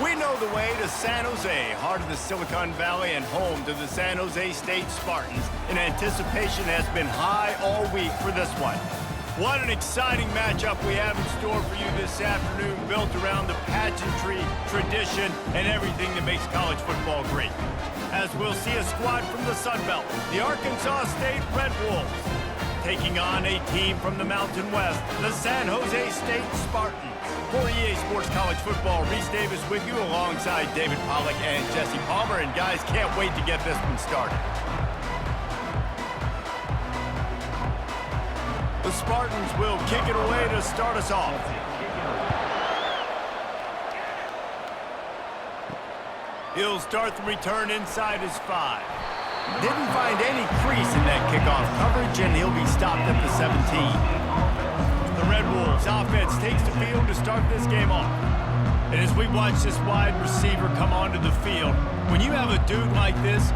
We know the way to San Jose, heart of the Silicon Valley and home to the San Jose State Spartans. And anticipation has been high all week for this one. What an exciting matchup we have in store for you this afternoon, built around the pageantry, tradition, and everything that makes college football great. As we'll see a squad from the Sun Belt, the Arkansas State Red Wolves, taking on a team from the Mountain West, the San Jose State Spartans. For EA Sports College Football, Reese Davis with you alongside David Pollack and Jesse Palmer. And guys, can't wait to get this one started. The Spartans will kick it away to start us off. He'll start the return inside his 5. Didn't find any crease in that kickoff coverage, and he'll be stopped at the 17. The Red Wolves offense takes the field to start this game off. And as we watch this wide receiver come onto the field, when you have a dude like this,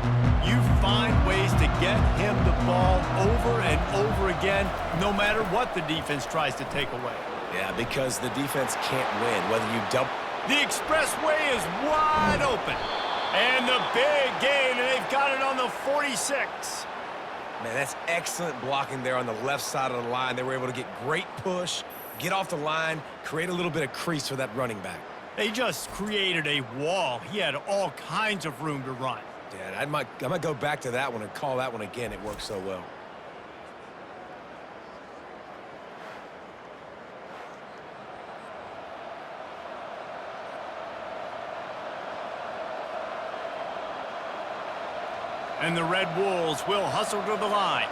you find ways to get him the ball over and over again, no matter what the defense tries to take away. Yeah, because the defense can't win, whether you dump. The expressway is wide open. And the big gain, and they've got it on the 46. Man, that's excellent blocking there on the left side of the line. They were able to get great push, get off the line, create a little bit of crease for that running back. They just created a wall. He had all kinds of room to run. Yeah, I might go back to that one and call that one again. It worked so well. And the Red Wolves will hustle to the line.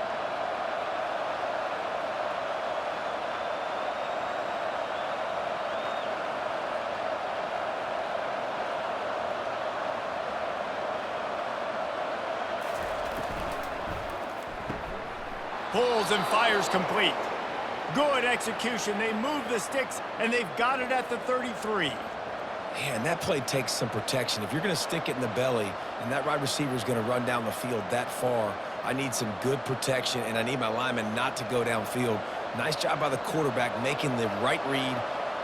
Pulls and fires complete. Good execution. They move the sticks, and they've got it at the 33. Man, that play takes some protection. If you're going to stick it in the belly and that wide receiver is going to run down the field that far, I need some good protection, and I need my lineman not to go downfield. Nice job by the quarterback making the right read,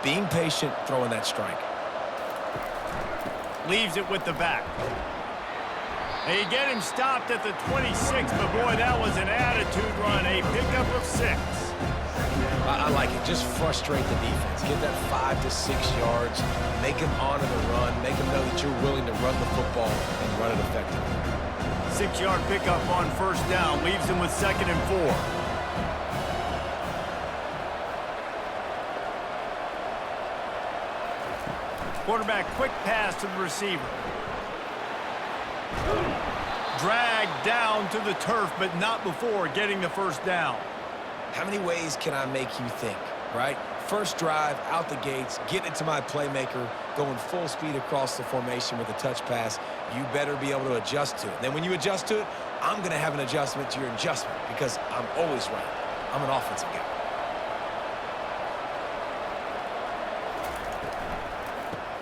being patient, throwing that strike. Leaves it with the back. They get him stopped at the 26, but boy, that was an attitude run, a pickup of 6. I like it. Just frustrate the defense. Get that 5 to 6 yards. Make them honor the run. Make them know that you're willing to run the football and run it effectively. 6-yard pickup on first down. Leaves him with 2nd and 4. Quarterback quick pass to the receiver. Dragged down to the turf, but not before getting the first down. How many ways can I make you think, right? First drive, out the gates, get it to my playmaker, going full speed across the formation with a touch pass. You better be able to adjust to it. Then when you adjust to it, I'm going to have an adjustment to your adjustment because I'm always right. I'm an offensive guy.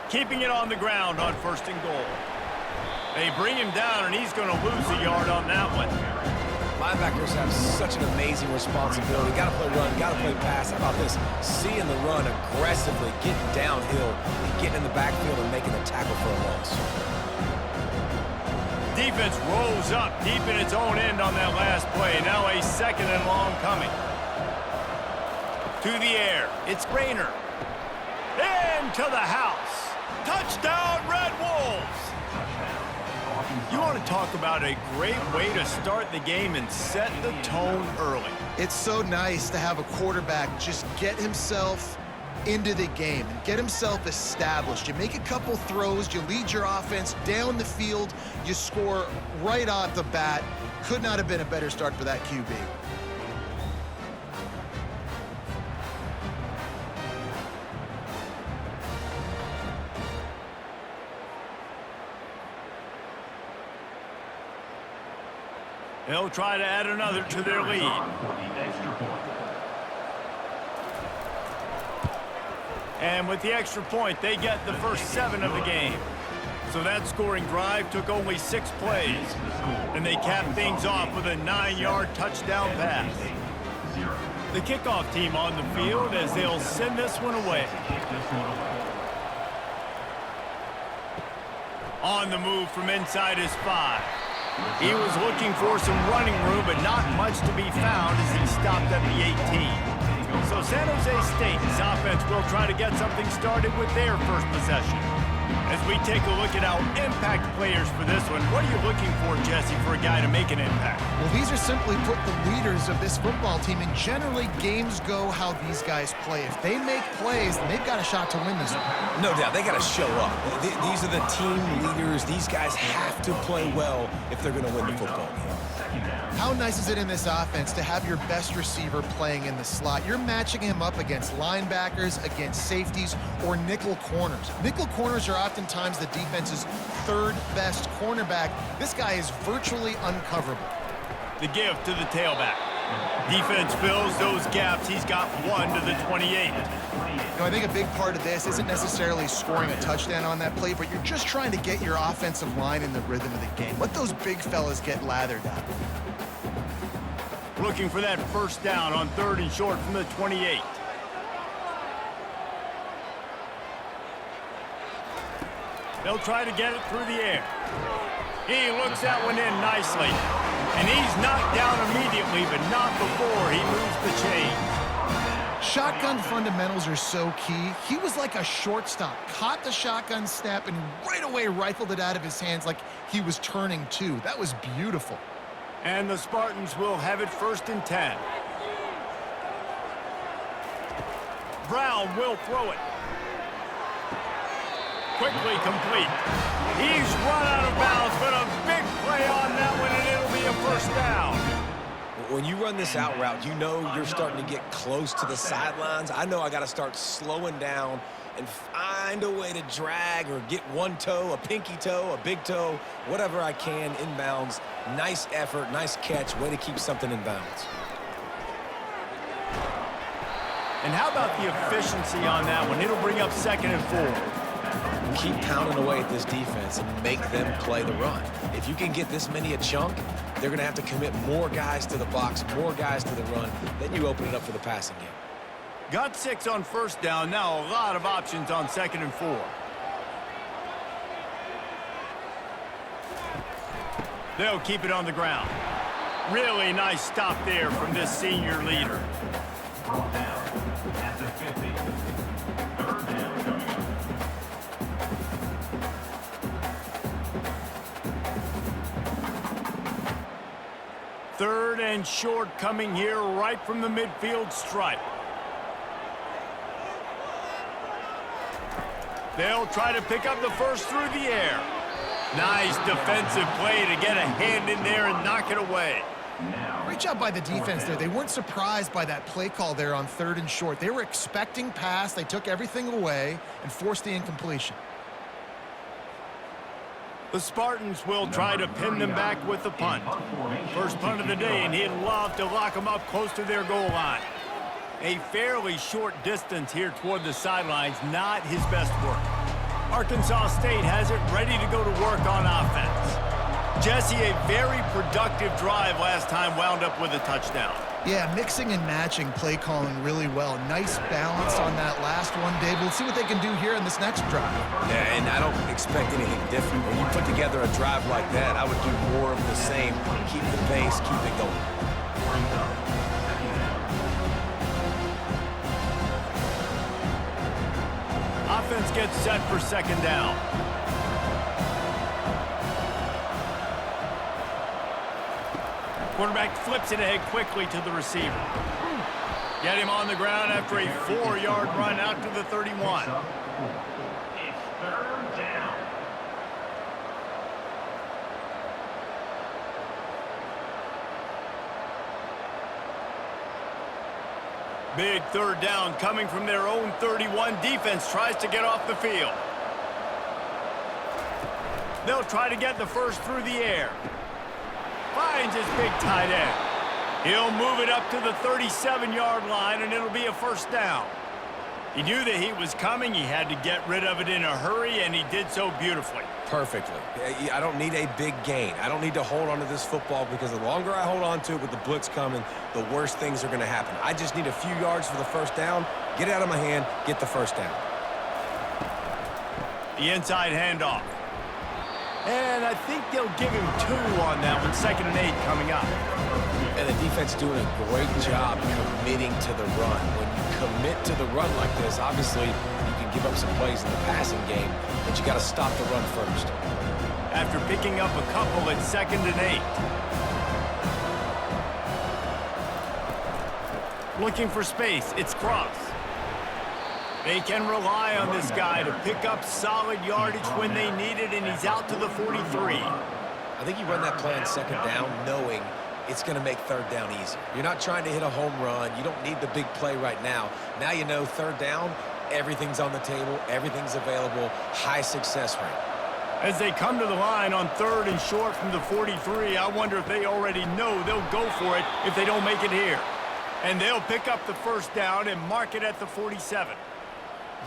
Keeping it on the ground on 1st and goal. They bring him down, and he's going to lose a yard on that one. Linebackers have such an amazing responsibility. Got to play run, got to play pass. How about this? Seeing the run aggressively, getting downhill, and getting in the backfield and making a tackle for a loss. Defense rolls up deep in its own end on that last play. Now a 2nd and long coming. To the air. It's Rayner. Into the house. Touchdown, Red Wolves! You want to talk about a great way to start the game and set the tone early. It's so nice to have a quarterback just get himself into the game and get himself established. You make a couple throws, you lead your offense down the field, you score right off the bat. Could not have been a better start for that QB. They'll try to add another to their lead. And with the extra point, they get the first 7 of the game. So that scoring drive took only 6 plays. And they cap things off with a 9-yard touchdown pass. The kickoff team on the field as they'll send this one away. On the move from inside his 5. He was looking for some running room, but not much to be found as he stopped at the 18. So San Jose State's offense will try to get something started with their first possession. As we take a look at our impact players for this one, what are you looking for, Jesse, for a guy to make an impact? Well, these are simply put the leaders of this football team, and generally games go how these guys play. If they make plays, then they've got a shot to win this one. No doubt, they got to show up. These are the team leaders. These guys have to play well if they're going to win the football game. How nice is it in this offense to have your best receiver playing in the slot? You're matching him up against linebackers, against safeties, or nickel corners. Nickel corners are oftentimes the defense's third best cornerback. This guy is virtually uncoverable. The give to the tailback. Defense fills those gaps. He's got 1 to the 28. You know, I think a big part of this isn't necessarily scoring a touchdown on that play, but you're just trying to get your offensive line in the rhythm of the game. Let those big fellas get lathered up. Looking for that first down on 3rd and short from the 28. They'll try to get it through the air. He looks that one in nicely. And he's knocked down immediately, but not before he moves the chain. Shotgun fundamentals are so key. He was like a shortstop, caught the shotgun snap, and right away rifled it out of his hands like he was turning 2. That was beautiful. And the Spartans will have it 1st and 10. Brown will throw it. Quickly complete. He's run out of bounds, but a big play on that one, and it'll be a first down. When you run this out route, you know you're starting to get close to the sidelines. I know I got to start slowing down and find a way to drag or get one toe, a pinky toe, a big toe, whatever I can inbounds. Nice effort, nice catch, way to keep something in bounds. And how about the efficiency on that one? It'll bring up 2nd and 4. Keep pounding away at this defense and make them play the run. If you can get this many a chunk, they're going to have to commit more guys to the box, more guys to the run. Then you open it up for the passing game. Got 6 on 1st down. Now a lot of options on 2nd and 4. They'll keep it on the ground. Really nice stop there from this senior leader. Brought down at the 50. 3rd down coming up. Third and short coming here right from the midfield stripe. They'll try to pick up the first through the air. Nice defensive play to get a hand in there and knock it away. Great job by the defense there. They weren't surprised by that play call there on 3rd and short. They were expecting pass. They took everything away and forced the incompletion. The Spartans will try to pin them back with the punt. First punt of the day, and he'd love to lock them up close to their goal line. A fairly short distance here toward the sidelines, not his best work. Arkansas State has it ready to go to work on offense. Jesse, a very productive drive last time wound up with a touchdown. Yeah, mixing and matching play calling really well. Nice balance on that last one, Dave. We'll see what they can do here in this next drive. Yeah, and I don't expect anything different. When you put together a drive like that, I would do more of the same. Keep the pace, keep it going. Offense gets set for 2nd down. Quarterback flips it ahead quickly to the receiver. Get him on the ground after a 4-yard run out to the 31. It's 3rd down. Big 3rd down coming from their own 31. Defense tries to get off the field. They'll try to get the first through the air. Finds his big tight end. He'll move it up to the 37-yard line, and it'll be a 1st down. He knew that he was coming. He had to get rid of it in a hurry, and he did so beautifully. Perfectly. I don't need a big gain. I don't need to hold on to this football because the longer I hold on to it with the blitz coming, the worse things are going to happen. I just need a few yards for the 1st down, get it out of my hand, get the 1st down. The inside handoff. And I think they'll give him 2 on that one, 2nd and 8 coming up. And the defense doing a great job committing to the run. When you commit to the run like this, obviously you can give up some plays in the passing game, but you got to stop the run first. After picking up a couple at 2nd and 8. Looking for space, it's Cross. They can rely on this guy to pick up solid yardage when they need it, and he's out to the 43. I think you run that play on 2nd down knowing it's going to make 3rd down easier. You're not trying to hit a home run. You don't need the big play right now. Now you know 3rd down, everything's on the table, everything's available, high success rate. As they come to the line on 3rd and short from the 43, I wonder if they already know they'll go for it if they don't make it here. And they'll pick up the 1st down and mark it at the 47.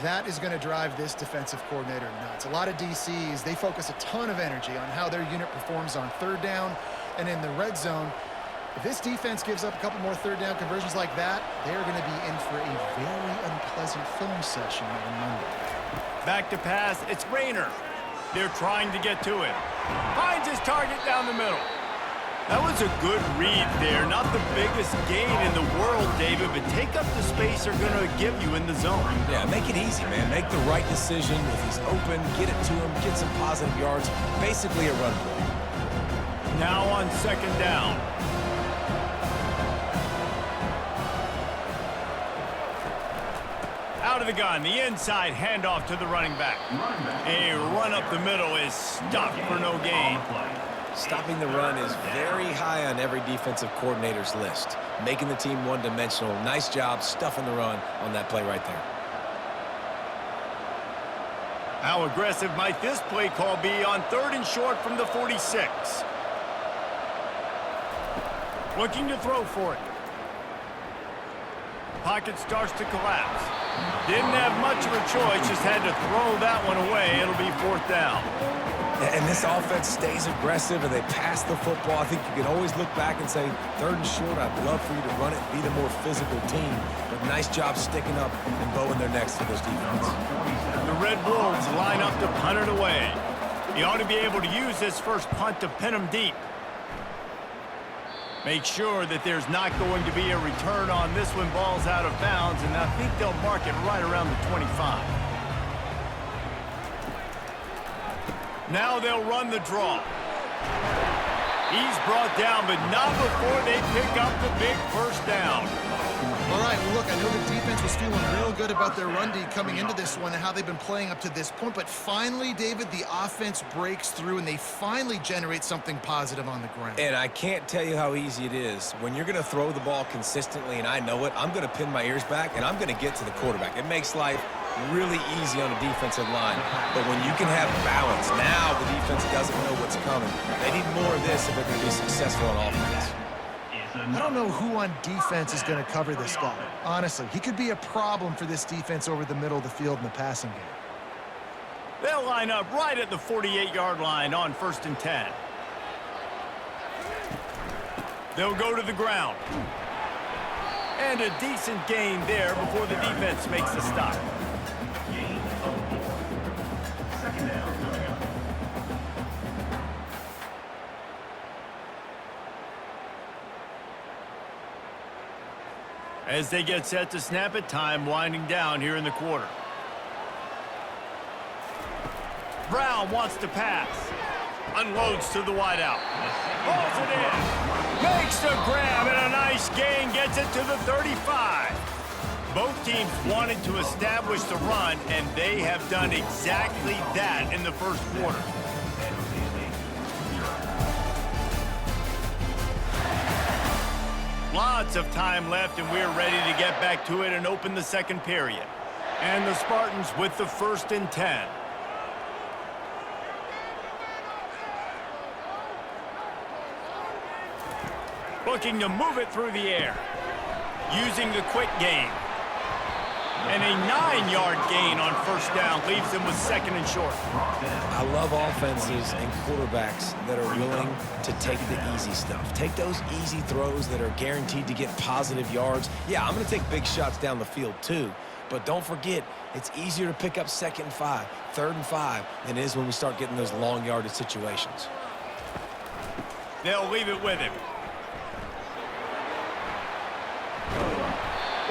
That is going to drive this defensive coordinator nuts. A lot of DCs, they focus a ton of energy on how their unit performs on 3rd down and in the red zone. If this defense gives up a couple more 3rd down conversions like that, they're going to be in for a very unpleasant film session on Monday. Back to pass, it's Rayner. They're trying to get to it. Finds his target down the middle. That was a good read there. Not the biggest gain in the world, David, but take up the space they're going to give you in the zone. Yeah, make it easy, man. Make the right decision. If he's open, get it to him, get some positive yards. Basically a run play. Now on 2nd down. Out of the gun, the inside handoff to the running back. A run up the middle is stopped for no gain. Stopping the run is very high on every defensive coordinator's list. Making the team one-dimensional. Nice job stuffing the run on that play right there. How aggressive might this play call be on 3rd and short from the 46? Looking to throw for it. Pocket starts to collapse. Didn't have much of a choice, just had to throw that one away. It'll be 4th down. And this offense stays aggressive and they pass the football. I think you can always look back and say, 3rd and short, I'd love for you to run it, be the more physical team. But nice job sticking up and bowing their necks to this defense. The Red Wolves line up to punt it away. He ought to be able to use this first punt to pin them deep. Make sure that there's not going to be a return on this when ball's out of bounds, and I think they'll mark it right around the 25. Now they'll run the draw. He's brought down, but not before they pick up the big 1st down. All right, well, look, I know the defense was feeling real good about their run D coming into this one and how they've been playing up to this point, but finally, David, the offense breaks through and they finally generate something positive on the ground. And I can't tell you how easy it is. When you're going to throw the ball consistently, and I know it, I'm going to pin my ears back, and I'm going to get to the quarterback. It makes life really easy on a defensive line. But when you can have balance, now the defense doesn't know what's coming. They need more of this if they're going to be successful on offense. I don't know who on defense is going to cover this guy. Honestly, he could be a problem for this defense over the middle of the field in the passing game. They'll line up right at the 48-yard line on 1st and 10. They'll go to the ground. And a decent gain there before the defense makes the stop. Gain of 4. 2nd down coming up. As they get set to snap it, time winding down here in the quarter. Brown wants to pass. Unloads to the wideout. Pulls it in. Makes the grab and a nice gain. Gets it to the 35. Both teams wanted to establish the run, and they have done exactly that in the 1st quarter. Lots of time left, and we're ready to get back to it and open the 2nd period. And the Spartans with the 1st and 10. Looking to move it through the air. Using the quick game. And a 9-yard gain on 1st down leaves them with 2nd and short. I love offenses and quarterbacks that are willing to take the easy stuff. Take those easy throws that are guaranteed to get positive yards. Yeah, I'm going to take big shots down the field too, But don't forget, it's easier to pick up 2nd and 5, 3rd and 5 than it is when we start getting those long yardage situations. They'll leave it with him.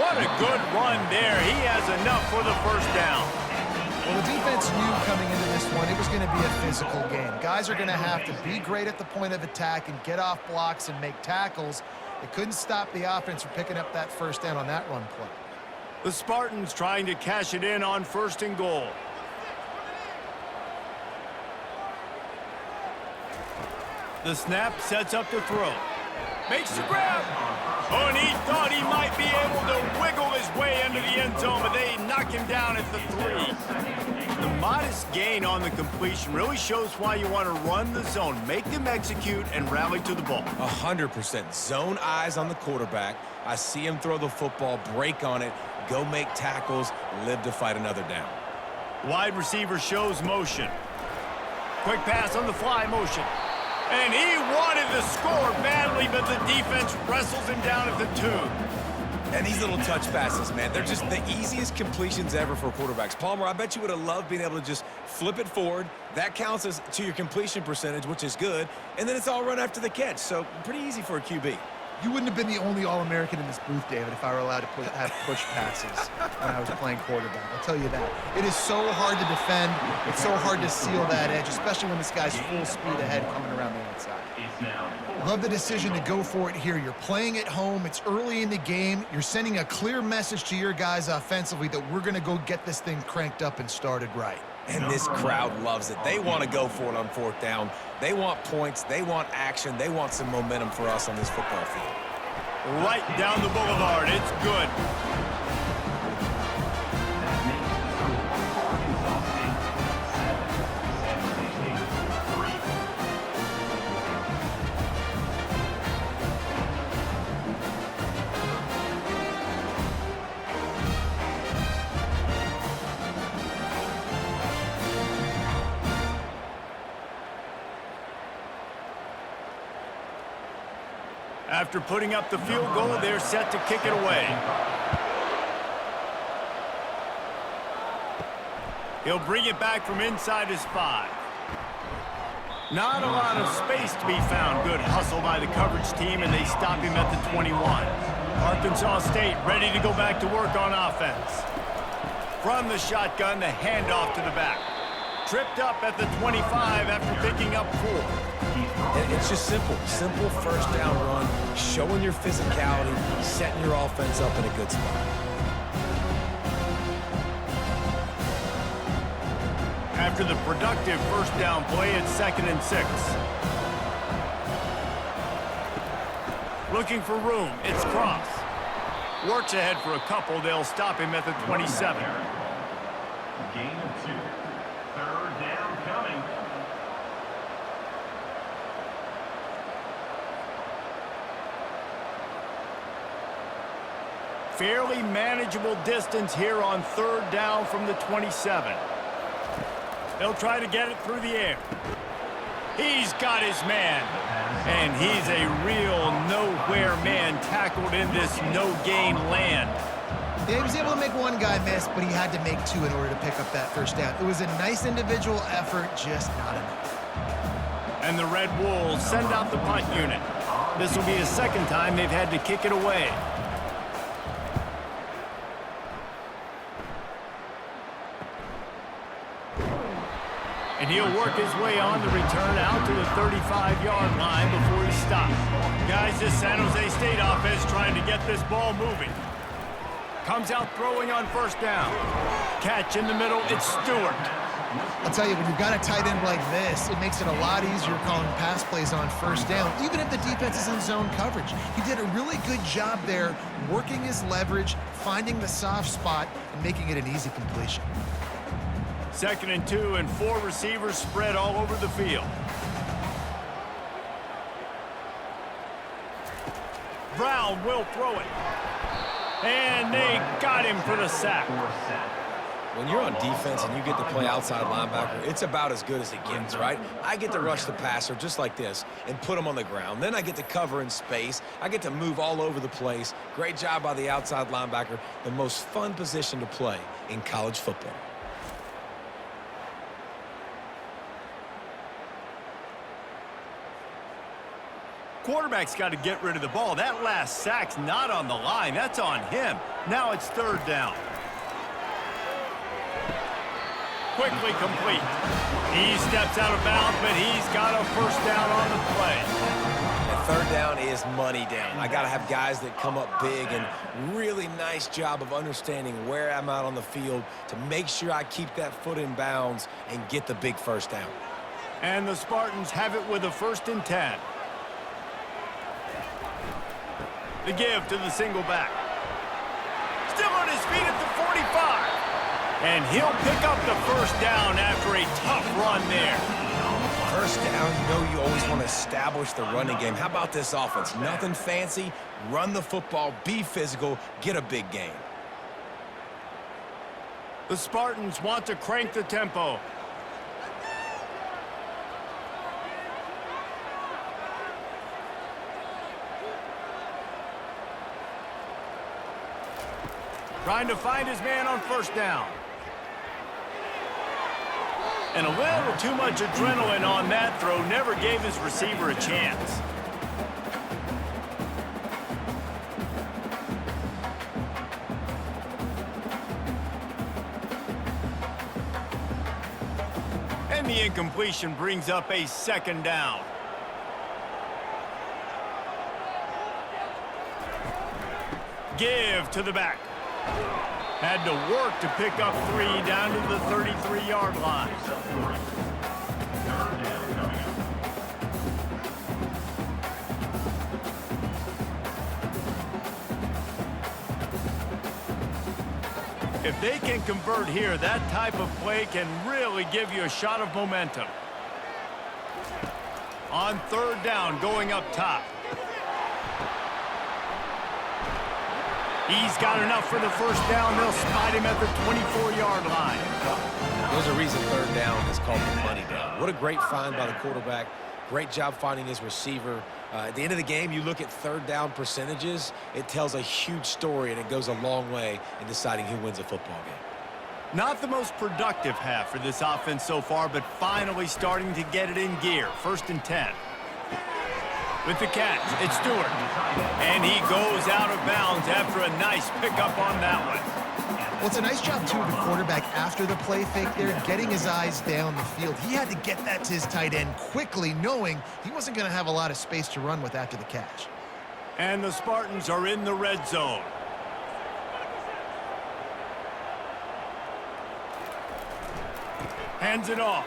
What a good run there. He has enough for the first down. Well, the defense knew coming into this one it was going to be a physical game. Guys are going to have to be great at the point of attack and get off blocks and make tackles. It couldn't stop the offense from picking up that first down on that run play. The Spartans trying to cash it in on 1st and goal. The snap sets up the throw. Makes the grab. Oh, and he thought he might be able to wiggle his way into the end zone, but they knock him down at the 3. The modest gain on the completion really shows why you want to run the zone, make them execute, and rally to the ball. 100%. Zone eyes on the quarterback. I see him throw the football, break on it, go make tackles, live to fight another down. Wide receiver shows motion. Quick pass on the fly motion. And he wanted to score badly, but the defense wrestles him down at the 2. And these little touch passes, man, they're just the easiest completions ever for quarterbacks. Palmer, I bet you would have loved being able to just flip it forward. That counts as to your completion percentage, which is good. And then it's all run after the catch, so pretty easy for a QB. You wouldn't have been the only All-American in this booth, David, if I were allowed to have push passes when I was playing quarterback. I'll tell you that. It is so hard to defend. It's so hard to seal that edge, especially when this guy's full speed ahead coming around the outside. Love the decision to go for it here. You're playing at home. It's early in the game. You're sending a clear message to your guys offensively that we're going to go get this thing cranked up and started right. And this crowd loves it. They want to go for it on 4th down. They want points. They want action. They want some momentum for us on this football field. Right down the boulevard. It's good. After putting up the field goal, they're set to kick it away. He'll bring it back from inside his 5. Not a lot of space to be found. Good hustle by the coverage team, and they stop him at the 21. Arkansas State ready to go back to work on offense. From the shotgun, the handoff to the back. Tripped up at the 25 after picking up 4. It's just simple 1st down run, showing your physicality, setting your offense up in a good spot. After the productive 1st down play, it's 2nd and 6. Looking for room, it's Cross. Works ahead for a couple, they'll stop him at the 27. Gain of 2. 3rd down coming. Fairly manageable distance here on 3rd down from the 27. They'll try to get it through the air. He's got his man. And he's a real nowhere man tackled in this no-gain land. Yeah, he was able to make one guy miss, but he had to make 2 in order to pick up that 1st down. It was a nice individual effort, just not enough. And the Red Wolves send out the punt unit. This will be the 2nd time they've had to kick it away. And he'll work his way on the return out to the 35-yard line before he stops. Guys, this San Jose State offense trying to get this ball moving. Comes out throwing on 1st down. Catch in the middle, it's Stewart. I'll tell you, when you've got a tight end like this, it makes it a lot easier calling pass plays on 1st down, even if the defense is in zone coverage. He did a really good job there, working his leverage, finding the soft spot, and making it an easy completion. 2nd and 2, and 4 receivers spread all over the field. Brown will throw it. And they got him for the sack. When you're on defense and you get to play outside linebacker, it's about as good as it gets, right? I get to rush the passer just like this and put him on the ground. Then I get to cover in space. I get to move all over the place. Great job by the outside linebacker. The most fun position to play in college football. Quarterback's got to get rid of the ball. That last sack's not on the line. That's on him. Now it's third down. Quickly complete. He steps out of bounds, but he's got a first down on the play. And third down is money down. I got to have guys that come up big, and really nice job of understanding where I'm out on the field to make sure I keep that foot in bounds and get the big first down. And the Spartans have it with a 1st and 10. The give to the single back. Still on his feet at the 45. And he'll pick up the first down after a tough run there. First down, you know you always want to establish the running game. How about this offense? Nothing fancy. Run the football, be physical, get a big gain. The Spartans want to crank the tempo. Trying to find his man on first down. And a little too much adrenaline on that throw. Never gave his receiver a chance. And the incompletion brings up a 2nd down. Give to the back. Had to work to pick up 3 down to the 33-yard line. If they can convert here, that type of play can really give you a shot of momentum. On 3rd down, going up top. He's got enough for the first down. They'll spot him at the 24-yard line. There's a reason 3rd down is called the money down. What a great find by the quarterback. Great job finding his receiver. At the end of the game, you look at 3rd down percentages. It tells a huge story, and it goes a long way in deciding who wins a football game. Not the most productive half for this offense so far, but finally starting to get it in gear. 1st and 10. With the catch, it's Stewart. And he goes out of bounds after a nice pickup on that one. Well, it's a nice job, too, of the quarterback after the play fake there, getting his eyes down the field. He had to get that to his tight end quickly, knowing he wasn't going to have a lot of space to run with after the catch. And the Spartans are in the red zone. Hands it off.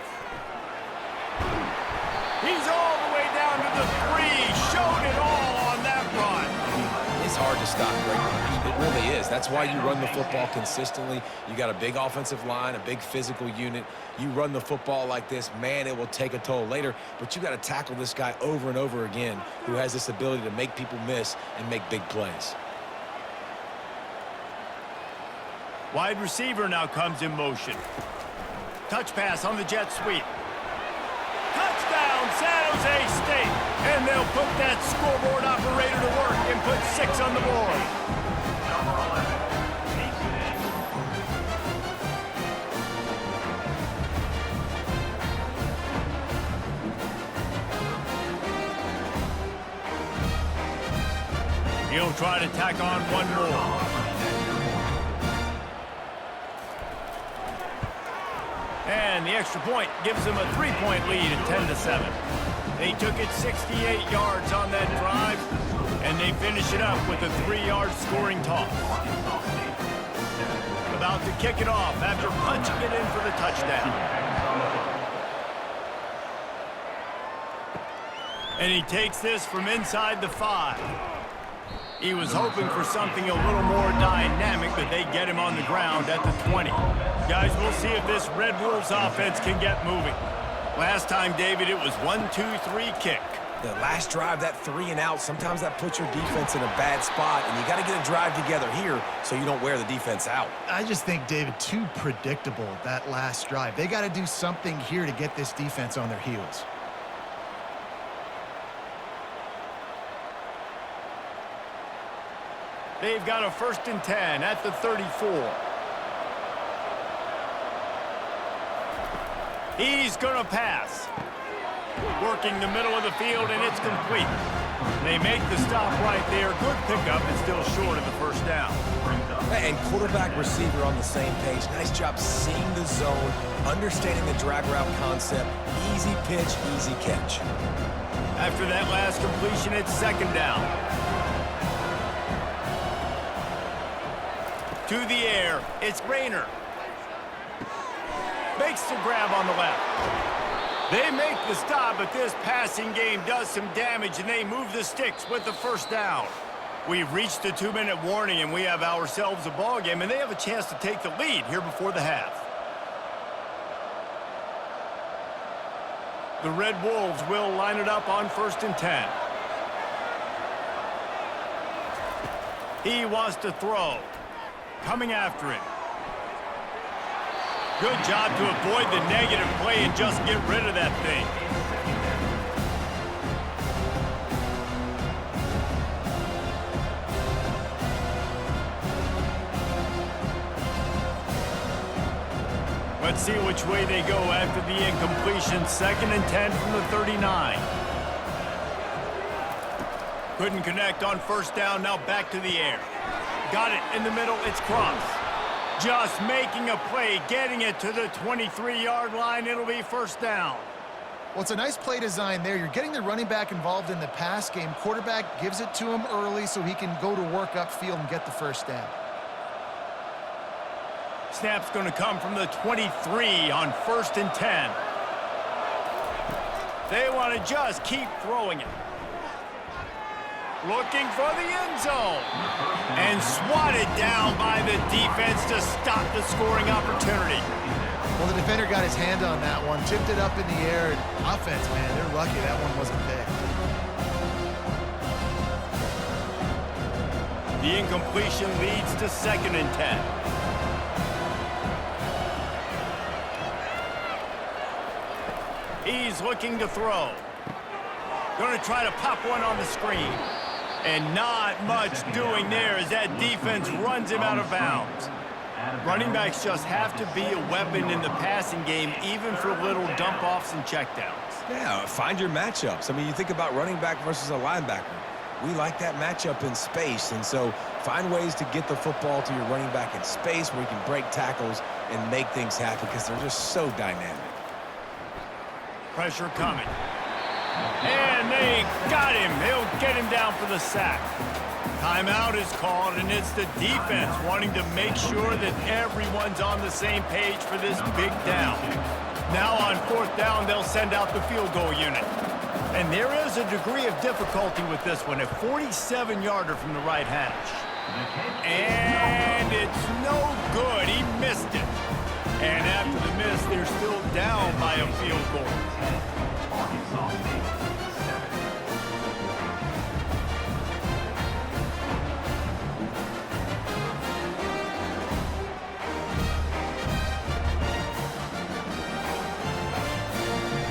He's all the way down to the 3. Showed it all on that run. It's hard to stop great runners. It really is. That's why you run the football consistently. You got a big offensive line, a big physical unit. You run the football like this, man, it will take a toll later. But you got to tackle this guy over and over again who has this ability to make people miss and make big plays. Wide receiver now comes in motion. Touch pass on the jet sweep. Touchdown, San Jose State. And they'll put that scoreboard operator to work and put 6 on the board. He'll try to tack on one more. And the extra point gives them a 3-point lead at 10-7. They took it 68 yards on that drive, and they finish it up with a 3-yard scoring toss. About to kick it off after punching it in for the touchdown. And he takes this from inside the 5. He was hoping for something a little more dynamic, but they get him on the ground at the 20. Guys, we'll see if this Red Wolves offense can get moving. Last time, David, it was 1-2-3 kick. The last drive, that 3 and out, sometimes that puts your defense in a bad spot, and you got to get a drive together here so you don't wear the defense out. I just think, David, too predictable, that last drive. They got to do something here to get this defense on their heels. They've got a 1st and 10 at the 34. He's going to pass. Working the middle of the field, and it's complete. They make the stop right there. Good pickup, and still short of the 1st down. And quarterback, receiver on the same page. Nice job seeing the zone, understanding the drag route concept. Easy pitch, easy catch. After that last completion, it's 2nd down. To the air, it's Rayner. Makes the grab on the left. They make the stop, but this passing game does some damage, and they move the sticks with the 1st down. We've reached the 2-minute warning, and we have ourselves a ball game, and they have a chance to take the lead here before the half. The Red Wolves will line it up on 1st and 10. He wants to throw. Coming after it. Good job to avoid the negative play and just get rid of that thing. Let's see which way they go after the incompletion. 2nd and 10 from the 39. Couldn't connect on 1st down. Now back to the air. Got it in the middle. It's Cross. Just making a play, getting it to the 23-yard line. It'll be 1st down. Well, it's a nice play design there. You're getting the running back involved in the pass game. Quarterback gives it to him early so he can go to work upfield and get the 1st down. Snap's going to come from the 23 on 1st and 10. They want to just keep throwing it. Looking for the end zone. And swatted down by the defense to stop the scoring opportunity. Well, the defender got his hand on that one, tipped it up in the air. And offense, man, they're lucky that one wasn't picked. The incompletion leads to 2nd and 10. He's looking to throw. Going to try to pop one on the screen. And not much doing there as that defense runs him out of bounds. Running backs just have to be a weapon in the passing game, even for little dump-offs and checkdowns. Yeah, find your matchups. I mean, you think about running back versus a linebacker. We like that matchup in space, and so find ways to get the football to your running back in space where you can break tackles and make things happen because they're just so dynamic. Pressure coming. And they got him. They'll get him down for the sack. Timeout is called, and it's the defense wanting to make sure that everyone's on the same page for this big down. Now on 4th down, they'll send out the field goal unit. And there is a degree of difficulty with this one, a 47-yarder from the right hash. And it's no good. He missed it. And after the miss, they're still down by a field goal.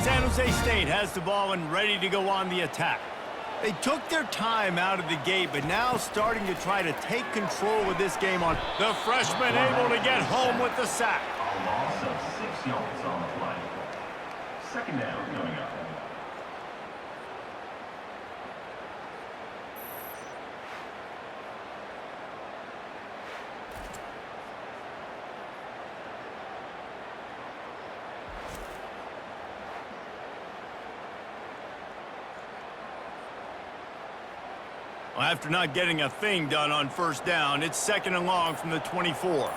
San Jose State has the ball and ready to go on the attack. They took their time out of the gate, but now starting to try to take control of this game on. The freshman able to get home with the sack. A loss of 6 yards on the play. 2nd down coming up. Well, after not getting a thing done on 1st down, it's 2nd and long from the 24.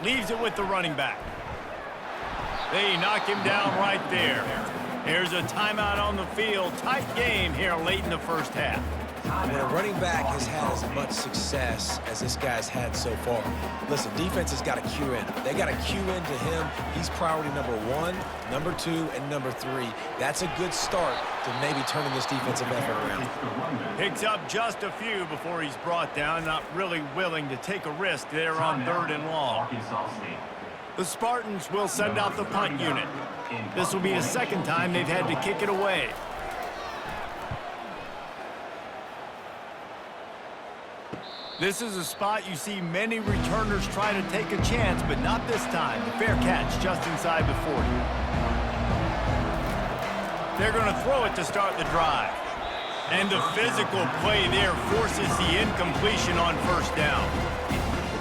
Leaves it with the running back. They knock him down right there. There's a timeout on the field. Tight game here late in the 1st half. And when a running back has had as much success as this guy's had so far, listen, defense has got to cue in. They got to cue into him. He's priority number 1, number 2, and number 3. That's a good start to maybe turning this defensive effort around. Picks up just a few before he's brought down, not really willing to take a risk there on 3rd and long. The Spartans will send out the punt unit. This will be the second time they've had to kick it away. This is a spot you see many returners try to take a chance, but not this time. The fair catch just inside the 40. They're going to throw it to start the drive. And the physical play there forces the incompletion on 1st down.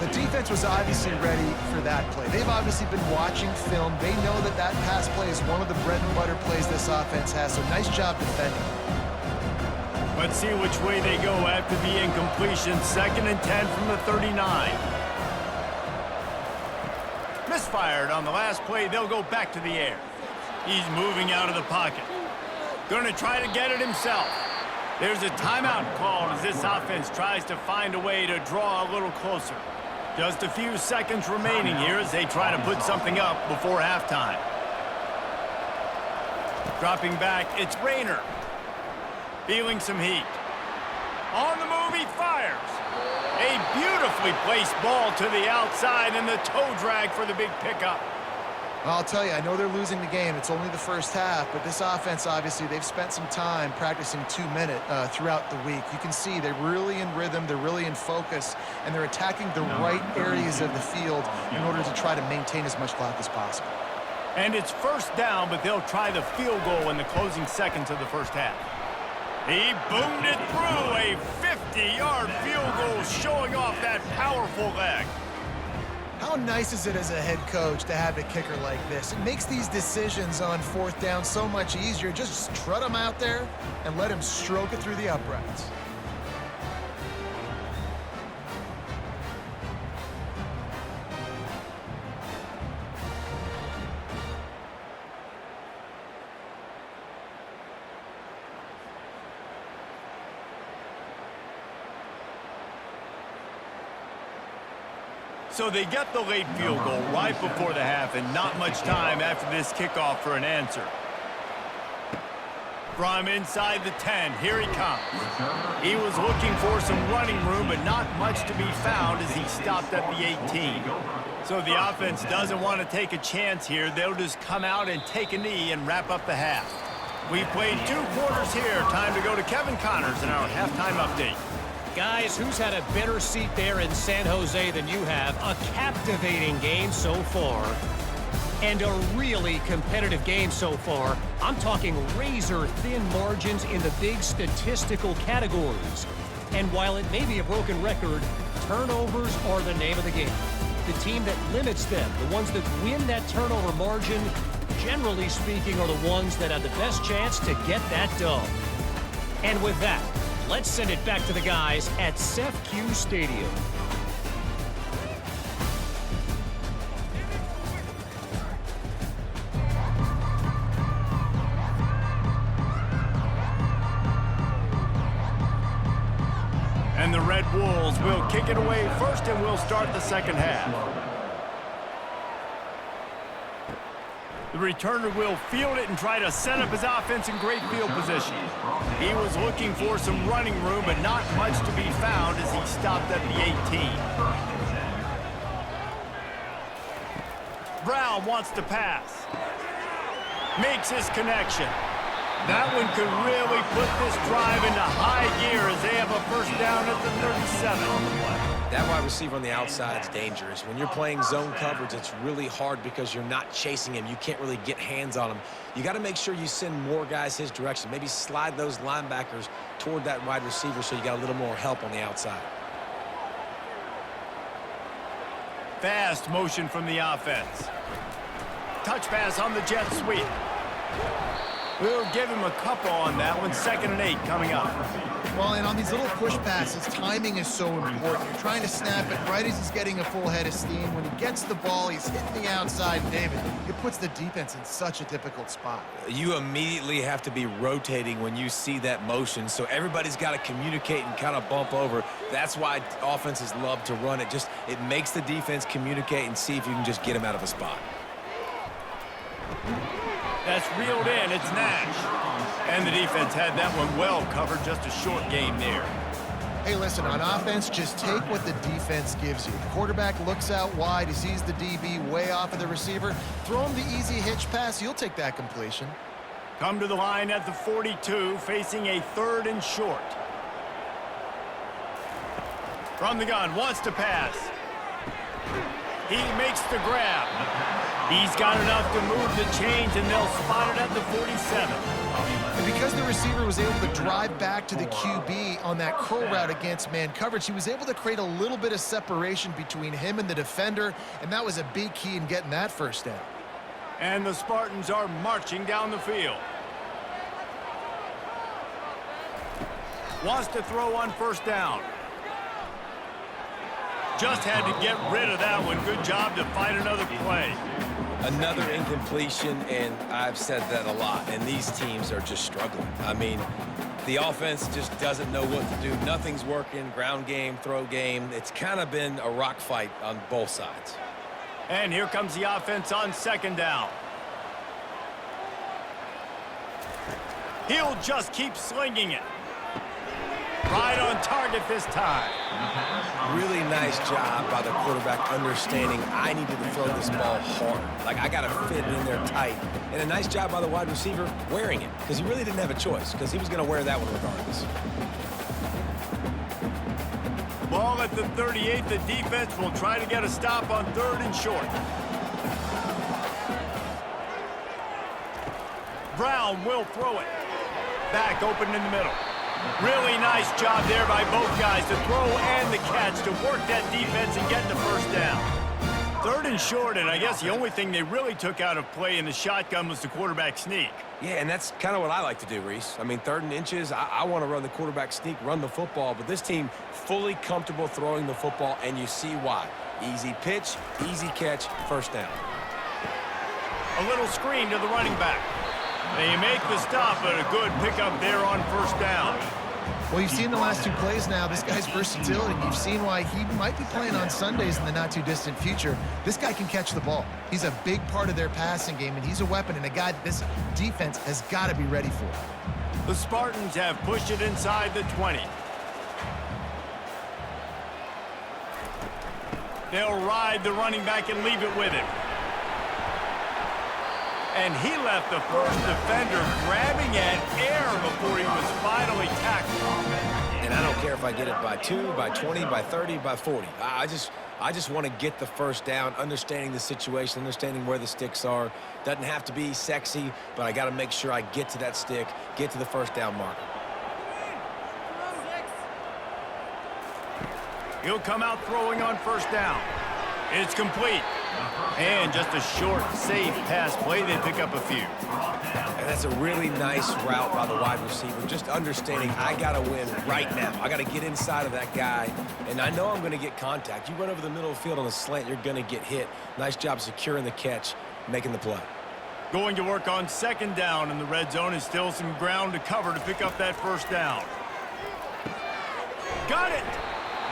The defense was obviously ready for that play. They've obviously been watching film. They know that that pass play is one of the bread and butter plays this offense has, so nice job defending. Let's see which way they go after the incompletion. 2nd and 10 from the 39. Misfired on the last play. They'll go back to the air. He's moving out of the pocket. Going to try to get it himself. There's a timeout called as this offense tries to find a way to draw a little closer. Just a few seconds remaining here as they try to put something up before halftime. Dropping back, it's Rayner. Feeling some heat. On the move, he fires. A beautifully placed ball to the outside and the toe drag for the big pickup. I'll tell you, I know they're losing the game. It's only the first half, but this offense, obviously, they've spent some time practicing 2-minute throughout the week. You can see they're really in rhythm, they're really in focus, and they're attacking the right areas of the field in order to try to maintain as much clock as possible. And it's 1st down, but they'll try the field goal in the closing seconds of the 1st half. He boomed it through, a 50-yard field goal showing off that powerful leg. How nice is it as a head coach to have a kicker like this? It makes these decisions on 4th down so much easier. Just strut him out there and let him stroke it through the uprights. So they get the late field goal right before the half and not much time after this kickoff for an answer. From inside the 10, here he comes. He was looking for some running room, but not much to be found as he stopped at the 18. So the offense doesn't want to take a chance here. They'll just come out and take a knee and wrap up the half. We've played 2 quarters here. Time to go to Kevin Connors in our halftime update. Guys, who's had a better seat there in San Jose than you have? A captivating game so far. And a really competitive game so far. I'm talking razor-thin margins in the big statistical categories. And while it may be a broken record, turnovers are the name of the game. The team that limits them, the ones that win that turnover margin, generally speaking, are the ones that have the best chance to get that dub. And with that, let's send it back to the guys at CEFQ Stadium. And the Red Wolves will kick it away first, and we'll start the 2nd half. The returner will field it and try to set up his offense in great field position. He was looking for some running room, but not much to be found as he stopped at the 18. Brown wants to pass. Makes his connection. That one could really put this drive into high gear as they have a 1st down at the 37. That wide receiver on the outside is dangerous. When you're playing zone coverage, it's really hard because you're not chasing him. You can't really get hands on him. You got to make sure you send more guys his direction. Maybe slide those linebackers toward that wide receiver so you got a little more help on the outside. Fast motion from the offense. Touch pass on the jet sweep. We'll give him a couple on that one. 2nd and 8 coming up. Well, and on these little push passes, timing is so important. You're trying to snap it right as he's getting a full head of steam. When he gets the ball, he's hitting the outside, David. It puts the defense in such a difficult spot. You immediately have to be rotating when you see that motion, so everybody's got to communicate and kind of bump over. That's why offenses love to run it. It makes the defense communicate and see if you can just get him out of a spot. That's reeled in. It's Nash. And the defense had that one well covered. Just a short game there. Hey, listen, on offense, just take what the defense gives you. The quarterback looks out wide. He sees the DB way off of the receiver. Throw him the easy hitch pass. You'll take that completion. Come to the line at the 42, facing a 3rd and short. From the gun, wants to pass. He makes the grab. He's got enough to move the chains, and they'll spot it at the 47. And because the receiver was able to drive back to the QB on that curl route against man coverage, he was able to create a little bit of separation between him and the defender, and that was a big key in getting that first down. And the Spartans are marching down the field. Wants to throw on 1st down. Just had to get rid of that one. Good job to fight another play. Another incompletion, and I've said that a lot, and these teams are just struggling. I mean, the offense just doesn't know what to do. Nothing's working. Ground game, throw game. It's kind of been a rock fight on both sides. And here comes the offense on 2nd down. He'll just keep slinging it. Right on target this time. Really nice job by the quarterback understanding I needed to throw this ball hard. Like, I got to fit it in there tight. And a nice job by the wide receiver wearing it, because he really didn't have a choice, because he was going to wear that one regardless. Ball at the 38. The defense will try to get a stop on 3rd and short. Brown will throw it. Back open in the middle. Really nice job there by both guys to throw and the catch to work that defense and get the 1st down. 3rd and short, and I guess the only thing they really took out of play in the shotgun was the quarterback sneak. Yeah, and that's kind of what I like to do, Reese. I mean, 3rd and inches, I want to run the quarterback sneak, run the football, but this team fully comfortable throwing the football, and you see why. Easy pitch, easy catch, 1st down. A little screen to the running back. They make the stop, but a good pickup there on 1st down. Well, you've seen the last 2 plays now, this guy's versatility. You've seen why he might be playing on Sundays in the not-too-distant future. This guy can catch the ball. He's a big part of their passing game, and he's a weapon and a guy this defense has got to be ready for. The Spartans have pushed it inside the 20. They'll ride the running back and leave it with him. And he left the first defender grabbing at air before he was finally tackled. And I don't care if I get it by 2, by 20, by 30, by 40. I just want to get the 1st down, understanding the situation, understanding where the sticks are. Doesn't have to be sexy, but I got to make sure I get to that stick, get to the 1st down marker. He'll come out throwing on 1st down. It's complete. And just a short, safe pass play. They pick up a few. And that's a really nice route by the wide receiver. Just understanding I got to win right now. I got to get inside of that guy. And I know I'm going to get contact. You run over the middle of the field on a slant, you're going to get hit. Nice job securing the catch, making the play. Going to work on 2nd down in the red zone, and still some ground to cover to pick up that 1st down. Got it!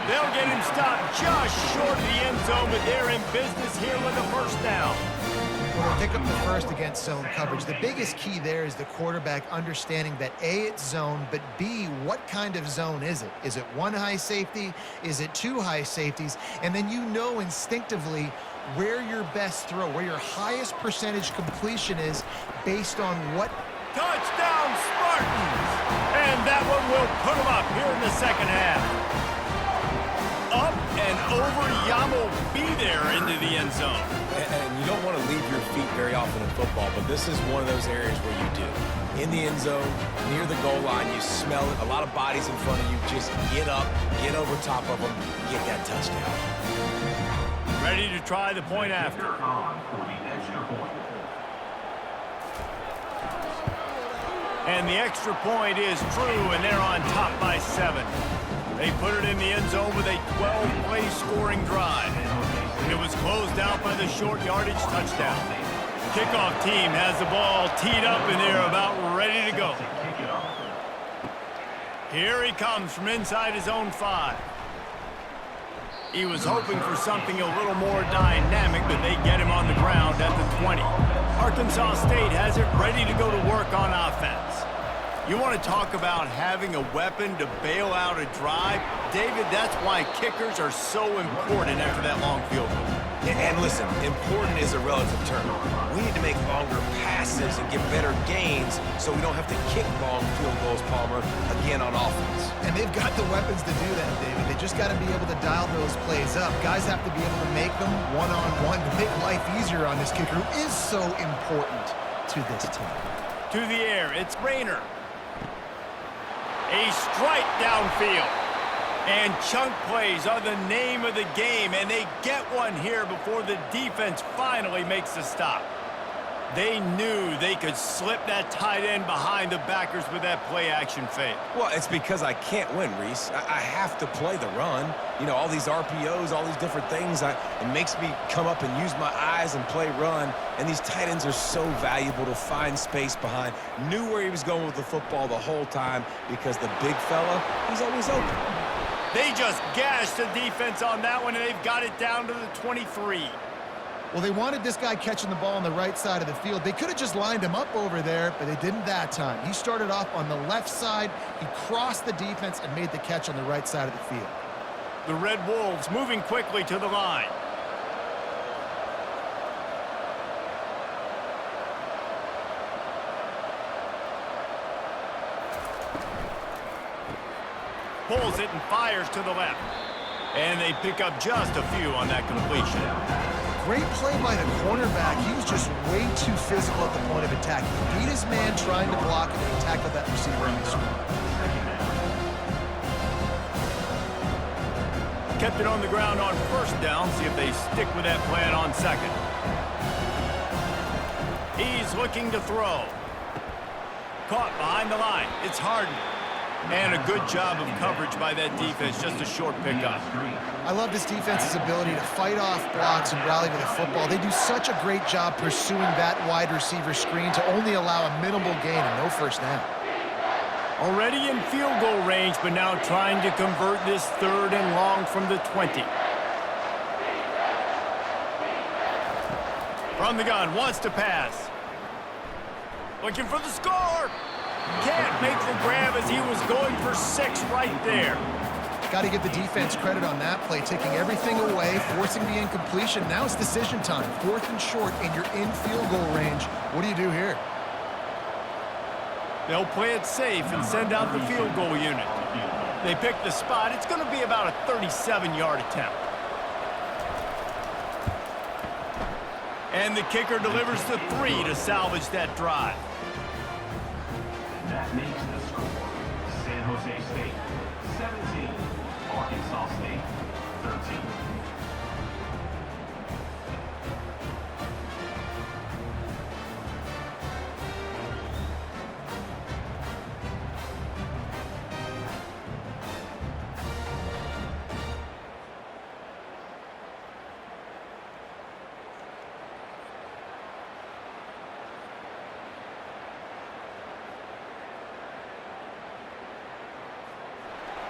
They'll get him stopped just short of the end zone, but they're in business here with a 1st down. Well, they pick up the 1st against zone coverage. The biggest key there is the quarterback understanding that A, it's zone, but B, what kind of zone is it? Is it 1 high safety? Is it 2 high safeties? And then you know instinctively where your best throw, where your highest percentage completion is based on what. Touchdown, Spartans! And that one will put them up here in the 2nd half. Up and over, Yamo be there into the end zone. And you don't want to leave your feet very often in football, but this is one of those areas where you do. In the end zone, near the goal line, you smell it. A lot of bodies in front of you. Just get up, get over top of them, get that touchdown. Ready to try the point after. And the extra point is true, and they're on top by 7. They put it in the end zone with a 12-play scoring drive. And it was closed out by the short yardage touchdown. The kickoff team has the ball teed up, and they're about ready to go. Here he comes from inside his own 5. He was hoping for something a little more dynamic, but they get him on the ground at the 20. Arkansas State has it ready to go to work on offense. You want to talk about having a weapon to bail out a drive? David, that's why kickers are so important after that long field goal. And listen, important is a relative term. We need to make longer passes and get better gains so we don't have to kick long field goals, Palmer, again on offense. And they've got the weapons to do that, David. They just got to be able to dial those plays up. Guys have to be able to make them one-on-one to make life easier on this kicker, who is so important to this team. To the air, it's Rayner. A strike downfield. And chunk plays are the name of the game, and they get one here before the defense finally makes the stop. They knew they could slip that tight end behind the backers with that play-action fake. Well, it's because I can't win, Reese. I have to play the run. You know, all these RPOs, all these different things, it makes me come up and use my eyes and play run. And these tight ends are so valuable to find space behind. Knew where he was going with the football the whole time because the big fella, he's always open. They just gashed the defense on that one, and they've got it down to the 23. Well, they wanted this guy catching the ball on the right side of the field. They could have just lined him up over there, but they didn't that time. He started off on the left side. He crossed the defense and made the catch on the right side of the field. The Red Wolves moving quickly to the line. Pulls it and fires to the left. And they pick up just a few on that completion. Great play by the cornerback. He was just way too physical at the point of attack. He beat his man trying to block it, and he tackled that receiver on the screen. Kept it on the ground on first down. See if they stick with that plan on second. He's looking to throw. Caught behind the line. It's Harden. And a good job of coverage by that defense, just a short pickup. I love this defense's ability to fight off blocks and rally to the football. They do such a great job pursuing that wide receiver screen to only allow a minimal gain and no first down. Already in field goal range, but now trying to convert this 3rd and long from the 20. From the gun, wants to pass. Looking for the score. Can't make the grab as he was going for 6 right there. Got to give the defense credit on that play, taking everything away, forcing the incompletion. Now it's decision time. 4th and short, and you're in field goal range. What do you do here? They'll play it safe and send out the field goal unit. They pick the spot. It's going to be about a 37-yard attempt. And the kicker delivers the 3 to salvage that drive. That makes the score San Jose State 17, Arkansas State 13.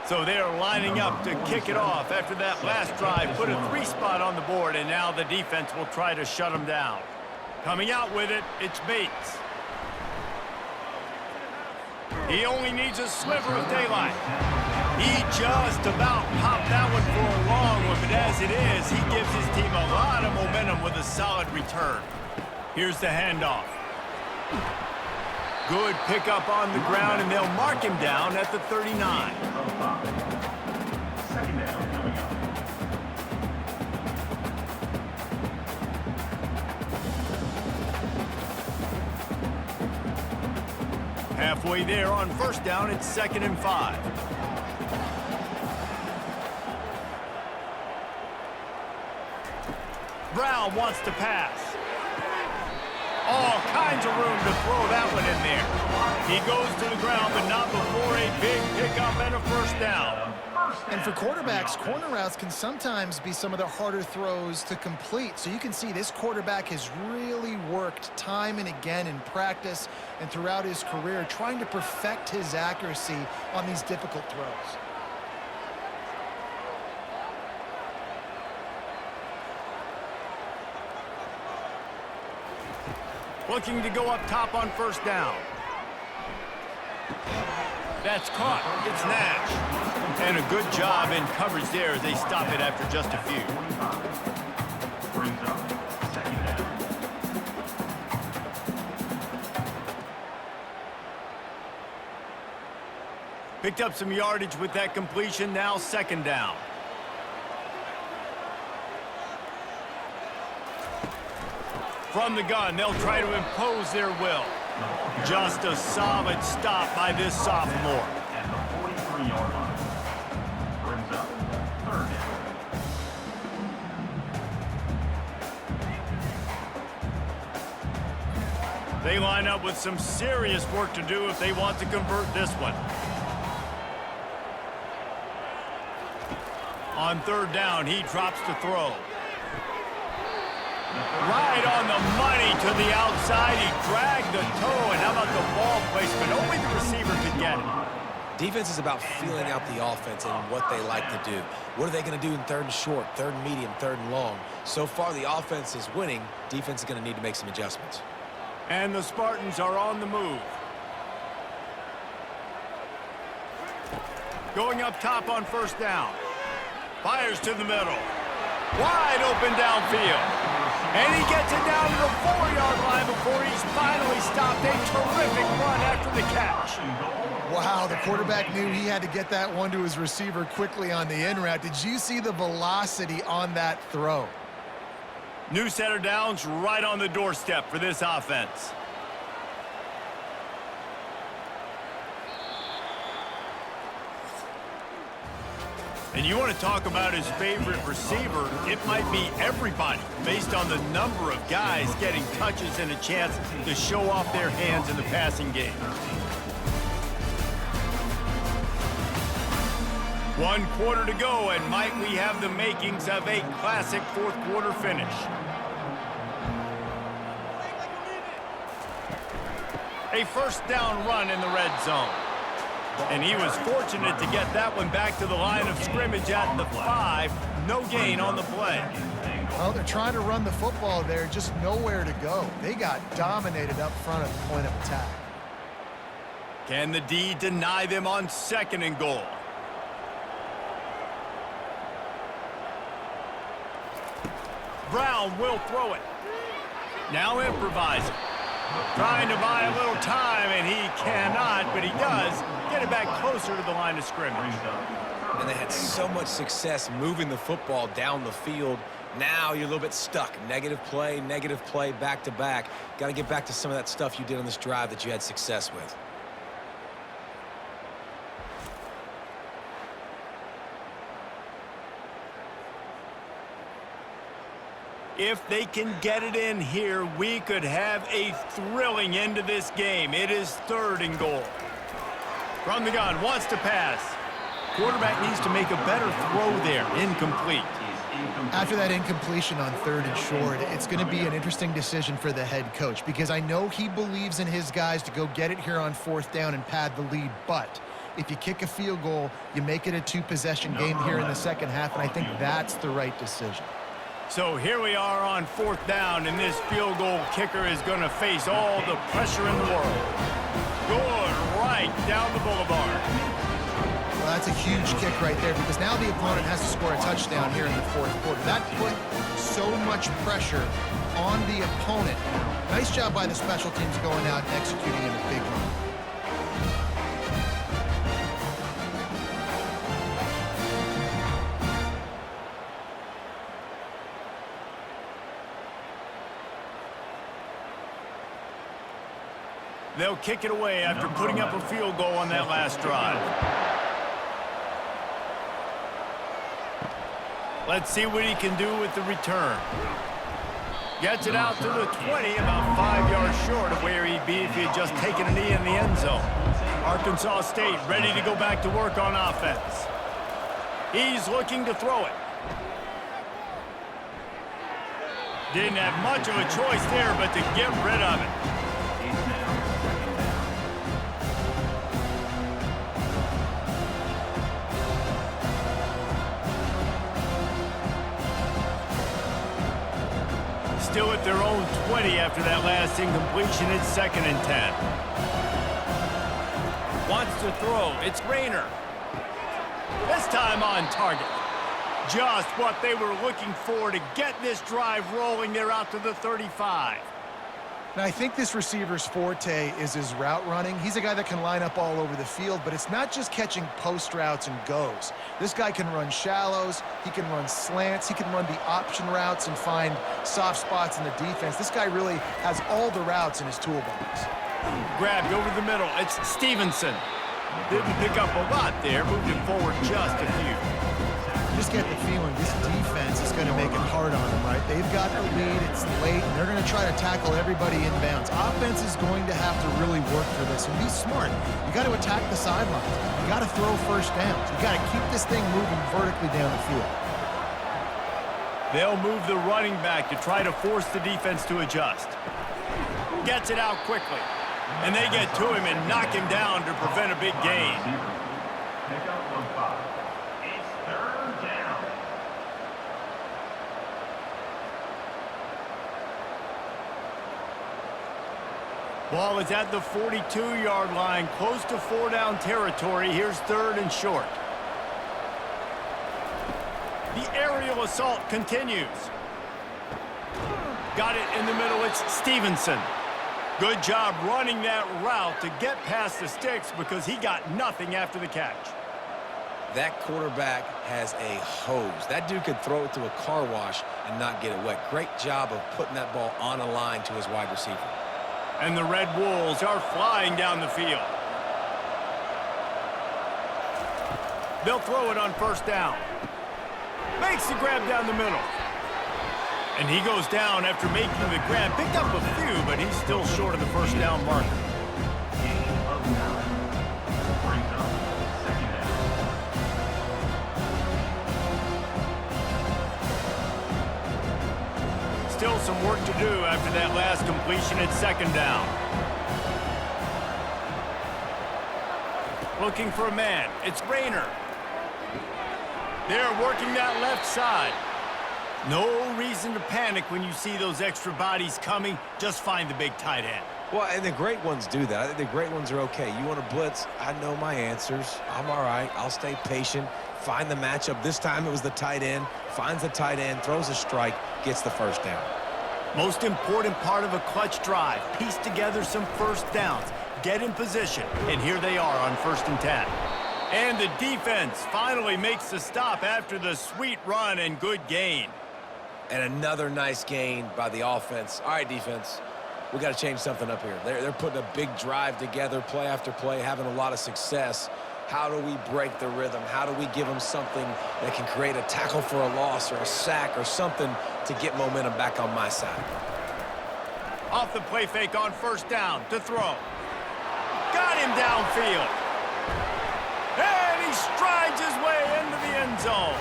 So they're lining up to kick it off after that last drive. Put a 3 spot on the board, and now the defense will try to shut them down. Coming out with it, it's Bates. He only needs a sliver of daylight. He just about popped that one for a long one, but as it is, he gives his team a lot of momentum with a solid return. Here's the handoff. Good pickup on the ground, and they'll mark him down at the 39. Second down coming up. Halfway there on first down, it's 2nd and 5. Brown wants to pass. All kinds of room to throw that one in there. He goes to the ground, but not before a big pickup and a first down. And for quarterbacks, corner routes can sometimes be some of the harder throws to complete. So you can see this quarterback has really worked time and again in practice and throughout his career, trying to perfect his accuracy on these difficult throws. Looking to go up top on first down. That's caught. It's Nash. And a good job in coverage there as they stop it after just a few. Brings up second down. Picked up some yardage with that completion. Now second down. From the gun, they'll try to impose their will. Just a solid stop by this sophomore. At the 43-yard line. Brings up third down. They line up with some serious work to do if they want to convert this one. On third down, he drops to throw. Right on the money to the outside. He dragged the toe, and how about the ball placement? Only the receiver could get it. Defense is about feeling out the offense and what they like to do. What are they going to do in third and short, third and medium, third and long? So far, the offense is winning. Defense is going to need to make some adjustments. And the Spartans are on the move. Going up top on first down. Fires to the middle. Wide open downfield. And he gets it down to the 4-yard line before he's finally stopped. A terrific run after the catch. Wow, the quarterback knew he had to get that one to his receiver quickly on the in route. Did you see the velocity on that throw? New set of downs right on the doorstep for this offense. And you want to talk about his favorite receiver, it might be everybody based on the number of guys getting touches and a chance to show off their hands in the passing game. 1 quarter to go, and might we have the makings of a classic fourth quarter finish. A first down run in the red zone. And he was fortunate to get that one back to the line of scrimmage at the 5. No gain on the play. Well, they're trying to run the football there, just nowhere to go. They got dominated up front at the point of attack. Can the D deny them on second and goal? Brown will throw it. Now improvising. Trying to buy a little time, and he cannot, but he does get it back closer to the line of scrimmage. And they had so much success moving the football down the field. Now you're a little bit stuck. Negative play, back-to-back. Got to get back to some of that stuff you did on this drive that you had success with. If they can get it in here, we could have a thrilling end to this game. It is third and goal. From the gun, wants to pass. Quarterback needs to make a better throw there. Incomplete. After that incompletion on third and short, it's going to be an interesting decision for the head coach, because I know he believes in his guys to go get it here on fourth down and pad the lead, but if you kick a field goal, you make it a 2-possession game here in the second half, and I think that's the right decision. So here we are on fourth down, and this field goal kicker is going to face all the pressure in the world. Good right down the boulevard. Well, that's a huge kick right there, because now the opponent has to score a touchdown here in the fourth quarter. That put so much pressure on the opponent. Nice job by the special teams going out and executing in a big run. They'll kick it away after putting up a field goal on that last drive. Let's see what he can do with the return. Gets it out to the 20, about 5 yards short of where he'd be if he had just taken a knee in the end zone. Arkansas State ready to go back to work on offense. He's looking to throw it. Didn't have much of a choice there but to get rid of it. Still at their own 20 after that last incompletion. It's 2nd and 10. Wants to throw. It's Rayner. This time on target. Just what they were looking for to get this drive rolling. They're out to the 35. Now, I think this receiver's forte is his route running. He's a guy that can line up all over the field, but it's not just catching post routes and goes. This guy can run shallows, he can run slants, he can run the option routes and find soft spots in the defense. This guy really has all the routes in his toolbox. Grabbed over the middle. It's Stevenson. Didn't pick up a lot there, moved him forward just a few. Just get the feeling this defense is going to make it hard on them, right? They've got the lead, it's late, and they're going to try to tackle everybody inbounds. Offense is going to have to really work for this and be smart. You got to attack the sidelines. You got to throw first downs. You got to keep this thing moving vertically down the field. They'll move the running back to try to force the defense to adjust. Gets it out quickly. And they get to him and knock him down to prevent a big gain. Pick up 1-5. It's 3rd down. Ball is at the 42-yard line, close to 4-down territory. Here's 3rd and short. The aerial assault continues. Got it in the middle. It's Stevenson. Good job running that route to get past the sticks because he got nothing after the catch. That quarterback has a hose. That dude could throw it to a car wash and not get it wet. Great job of putting that ball on a line to his wide receiver. And the Red Wolves are flying down the field. They'll throw it on 1st down. Makes the grab down the middle. And he goes down after making the grab. Picked up a few, but he's still short of the 1st down marker. Gain of 9. Brings up 2nd down. Still some work to do after that last completion at 2nd down. Looking for a man. It's Rayner. They're working that left side. No reason to panic when you see those extra bodies coming. Just find the big tight end. Well, and the great ones do that. I think the great ones are okay. You want to blitz? I know my answers. I'm all right. I'll stay patient. Find the matchup. This time it was the tight end. Finds the tight end, throws a strike, gets the 1st down. Most important part of a clutch drive. Piece together some 1st downs. Get in position. And here they are on 1st and 10. And the defense finally makes the stop after the sweet run and good gain. And another nice gain by the offense. All right, defense, we got to change something up here. They're putting a big drive together, play after play, having a lot of success. How do we break the rhythm? How do we give them something that can create a tackle for a loss or a sack or something to get momentum back on my side? Off the play fake on 1st down to throw. Got him downfield. And he strides his way into the end zone.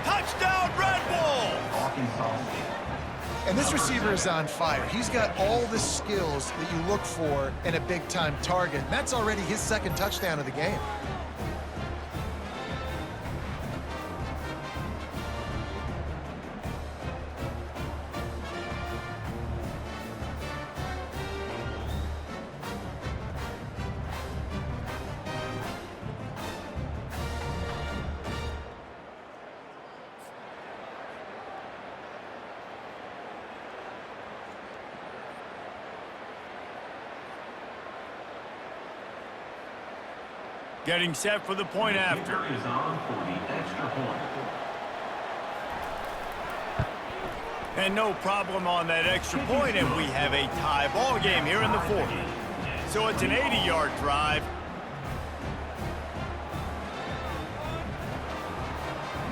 Touchdown, Red Bull! Arkansas State. And this receiver is on fire. He's got all the skills that you look for in a big-time target. And that's already his 2nd touchdown of the game. Getting set for the point after. Kicker is on for the extra point. And no problem on that extra point, and we have a tie ball game here in the 4th. So it's an 80-yard drive.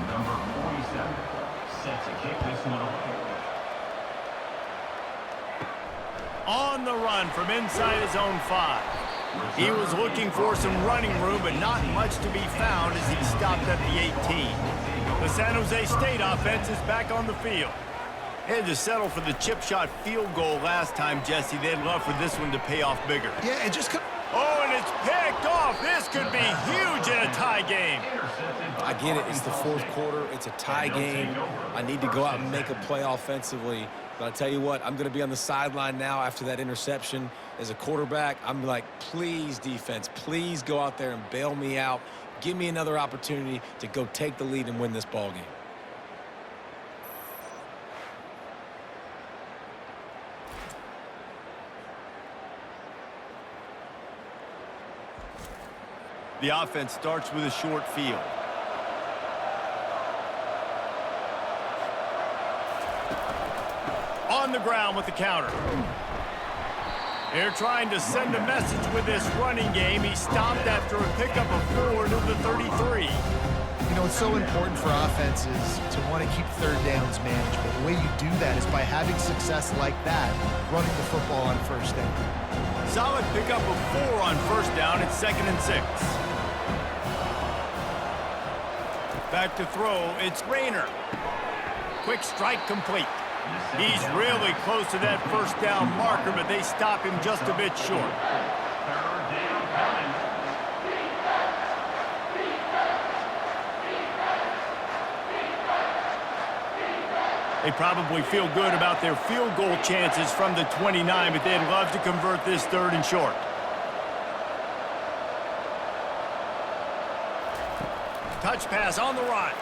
Number 47 set to kick this one away. On the run from inside his own 5. He was looking for some running room, but not much to be found as he stopped at the 18. The San Jose State offense is back on the field. They had to settle for the chip shot field goal last time, Jesse. They'd love for this one to pay off bigger. Yeah, and just... Oh, and it's picked off. This could be huge in a tie game. I get it. It's the fourth quarter. It's a tie game. I need to go out and make a play offensively. But I'll tell you what, I'm going to be on the sideline now after that interception. As a quarterback, I'm like, please, defense, please go out there and bail me out. Give me another opportunity to go take the lead and win this ball game. The offense starts with a short field. On the ground with the counter. They're trying to send a message with this running game. He stopped after a pickup of 4 to the 33. You know, it's so important for offenses to want to keep third downs managed, but the way you do that is by having success like that, running the football on first down. Solid pickup of 4 on first down. It's 2nd and 6. Back to throw. It's Rayner. Quick strike complete. He's really close to that first down marker, but they stop him just a bit short. They probably feel good about their field goal chances from the 29, but they'd love to convert this 3rd and short. Touch pass on the run.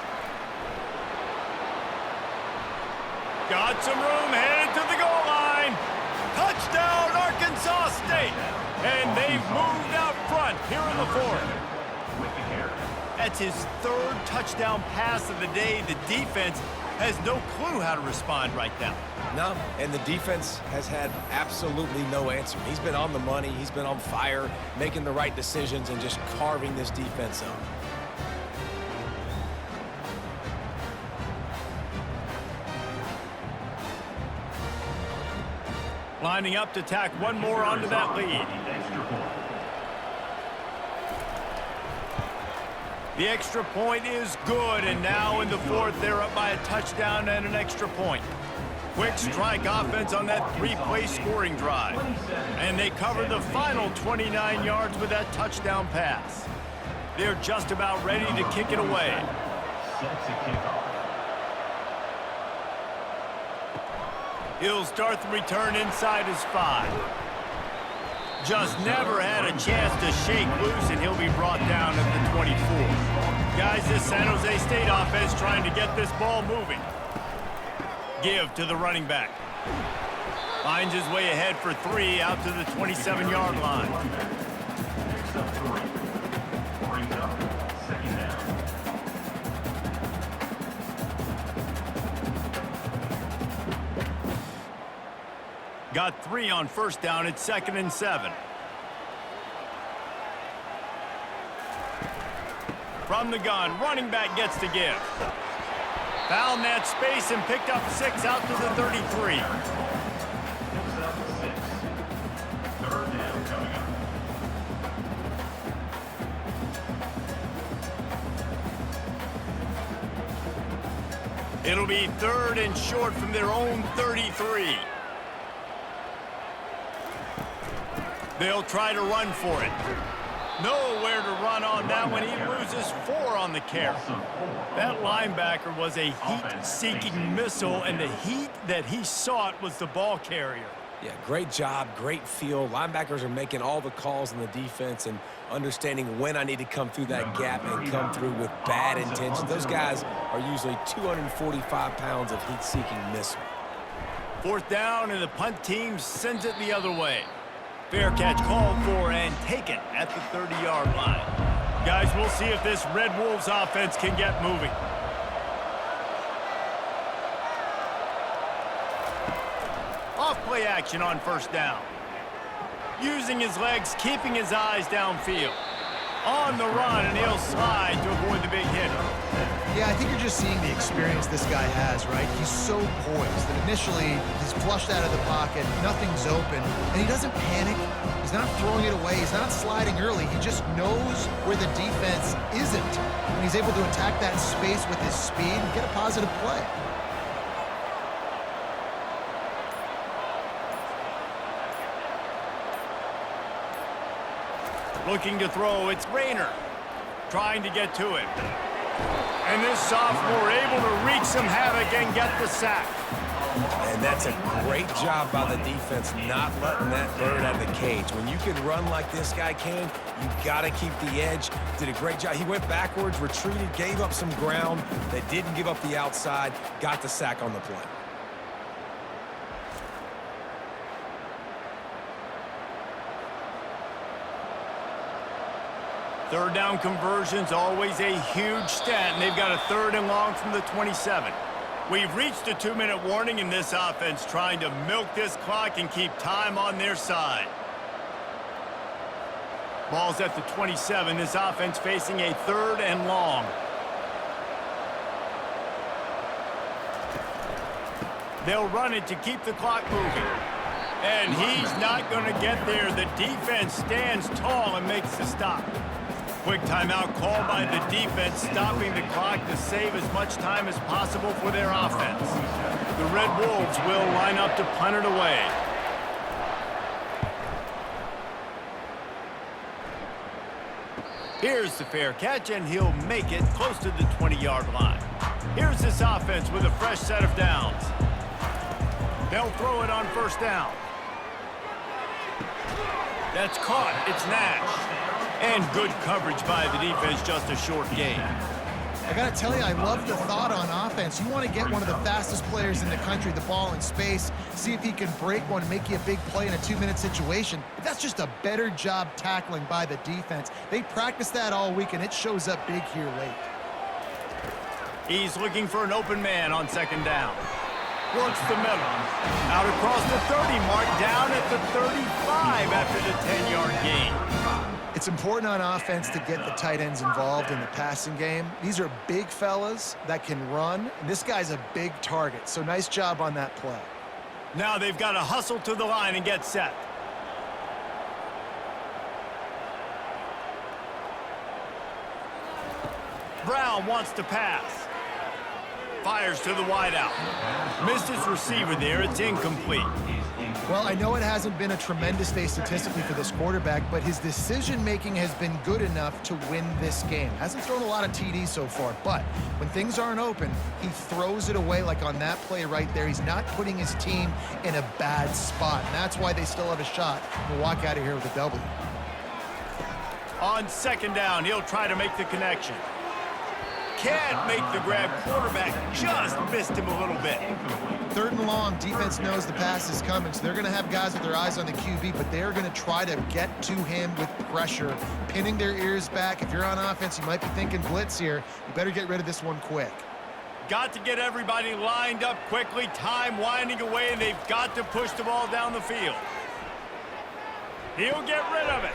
Got some room, headed to the goal line. Touchdown, Arkansas State. And they've moved out front here in the 4th. That's his 3rd touchdown pass of the day. The defense has no clue how to respond right now. No, and the defense has had absolutely no answer. He's been on the money. He's been on fire, making the right decisions and just carving this defense up. Lining up to tack one more onto that lead. The extra point is good, and now in the 4th, they're up by a touchdown and an extra point. Quick strike offense on that 3-play scoring drive. And they cover the final 29 yards with that touchdown pass. They're just about ready to kick it away. He'll start the return inside his 5. Just never had a chance to shake loose, and he'll be brought down at the 24. Guys, this San Jose State offense trying to get this ball moving. Give to the running back. Finds his way ahead for 3 out to the 27-yard line. Next up 3. Brings up 2nd down. Got 3 on first down. It's 2nd and 7. From the gun, running back gets to give. Found that space and picked up 6 out to the 33. Next up 6. 3rd down coming up. It'll be 3rd and short from their own 33. They'll try to run for it. Nowhere to run on that one. He loses 4 on the carry. That linebacker was a heat-seeking missile, and the heat that he sought was the ball carrier. Yeah, great job, great feel. Linebackers are making all the calls in the defense and understanding when I need to come through that gap and come through with bad intentions. Those guys are usually 245 pounds of heat-seeking missile. 4th down, and the punt team sends it the other way. Fair catch called for and taken at the 30-yard line. Guys, we'll see if this Red Wolves offense can get moving. Off play action on first down. Using his legs, keeping his eyes downfield. On the run, and he'll slide to avoid the big hit. Yeah, I think you're just seeing the experience this guy has, right? He's so poised that initially he's flushed out of the pocket, nothing's open, and he doesn't panic. He's not throwing it away. He's not sliding early. He just knows where the defense isn't, and he's able to attack that space with his speed and get a positive play. Looking to throw, it's Rayner. Trying to get to him. And this sophomore able to wreak some havoc and get the sack. And that's a great job by the defense, not letting that bird out of the cage. When you can run like this guy can, you got to keep the edge. Did a great job. He went backwards, retreated, gave up some ground. They didn't give up the outside, got the sack on the play. Third down conversion's always a huge stat, and they've got a 3rd and long from the 27. We've reached a 2-minute warning in this offense, trying to milk this clock and keep time on their side. Ball's at the 27. This offense facing a 3rd and long. They'll run it to keep the clock moving. And he's not going to get there. The defense stands tall and makes the stop. Quick timeout called by the defense, stopping the clock to save as much time as possible for their offense. The Red Wolves will line up to punt it away. Here's the fair catch, and he'll make it close to the 20-yard line. Here's this offense with a fresh set of downs. They'll throw it on 1st down. That's caught. It's Nash. And good coverage by the defense, just a short gain. I got to tell you, I love the thought on offense. You want to get one of the fastest players in the country the ball in space, see if he can break one, make you a big play in a 2-minute situation. But that's just a better job tackling by the defense. They practiced that all week, and it shows up big here late. He's looking for an open man on 2nd down. Works the middle. Out across the 30 mark, down at the 35 after the 10-yard gain. It's important on offense to get the tight ends involved in the passing game. These are big fellas that can run. And this guy's a big target, so nice job on that play. Now they've got to hustle to the line and get set. Brown wants to pass. Fires to the wideout. Missed his receiver there. It's incomplete. Well, I know it hasn't been a tremendous day statistically for this quarterback, but his decision-making has been good enough to win this game. Hasn't thrown a lot of TDs so far, but when things aren't open, he throws it away like on that play right there. He's not putting his team in a bad spot, and that's why they still have a shot to walk out of here with a W. On 2nd down, he'll try to make the connection. Can't make the grab. Quarterback just missed him a little bit. 3rd and long, defense knows the pass is coming, so they're going to have guys with their eyes on the QB, but they're going to try to get to him with pressure, pinning their ears back. If you're on offense, you might be thinking blitz here. You better get rid of this one quick. Got to get everybody lined up quickly. Time winding away, and they've got to push the ball down the field. He'll get rid of it.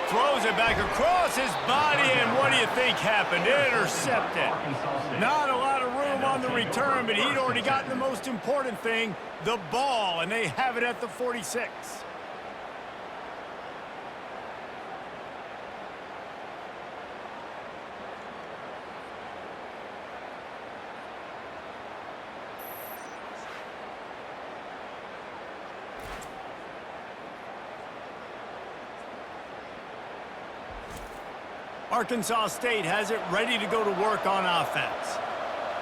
Throws it back across his body, and what do you think happened? Intercepted. Not a lot of room on the return, but he'd already gotten the most important thing, the ball, and they have it at the 46. Arkansas State has it ready to go to work on offense.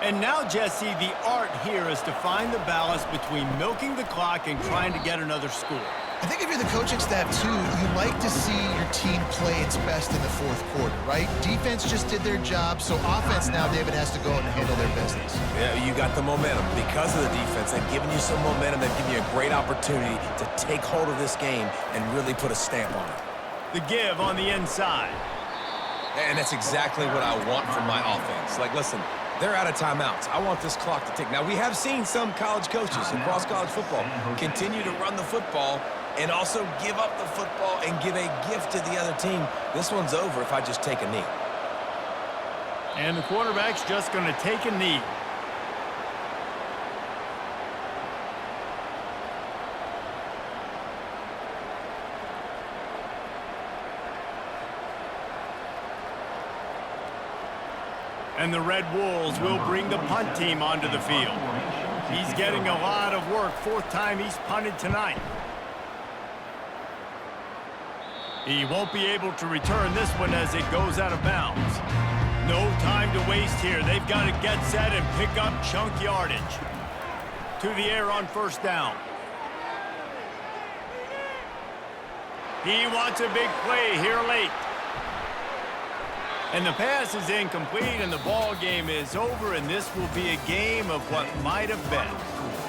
And now, Jesse, the art here is to find the balance between milking the clock and trying to get another score. I think if you're the coaching staff, too, you like to see your team play its best in the 4th quarter, right? Defense just did their job, so offense now, David, has to go out and handle their business. Yeah, you got the momentum. Because of the defense, they've given you some momentum. They've given you a great opportunity to take hold of this game and really put a stamp on it. The give on the inside. And that's exactly what I want from my offense. Like, listen, they're out of timeouts. I want this clock to tick. Now, we have seen some college coaches across college football continue to run the football and also give up the football and give a gift to the other team. This one's over if I just take a knee. And the quarterback's just going to take a knee. And the Red Wolves will bring the punt team onto the field. He's getting a lot of work. 4th time he's punted tonight. He won't be able to return this one as it goes out of bounds. No time to waste here. They've got to get set and pick up chunk yardage. To the air on 1st down. He wants a big play here late. And the pass is incomplete, and the ball game is over, and this will be a game of what might have been.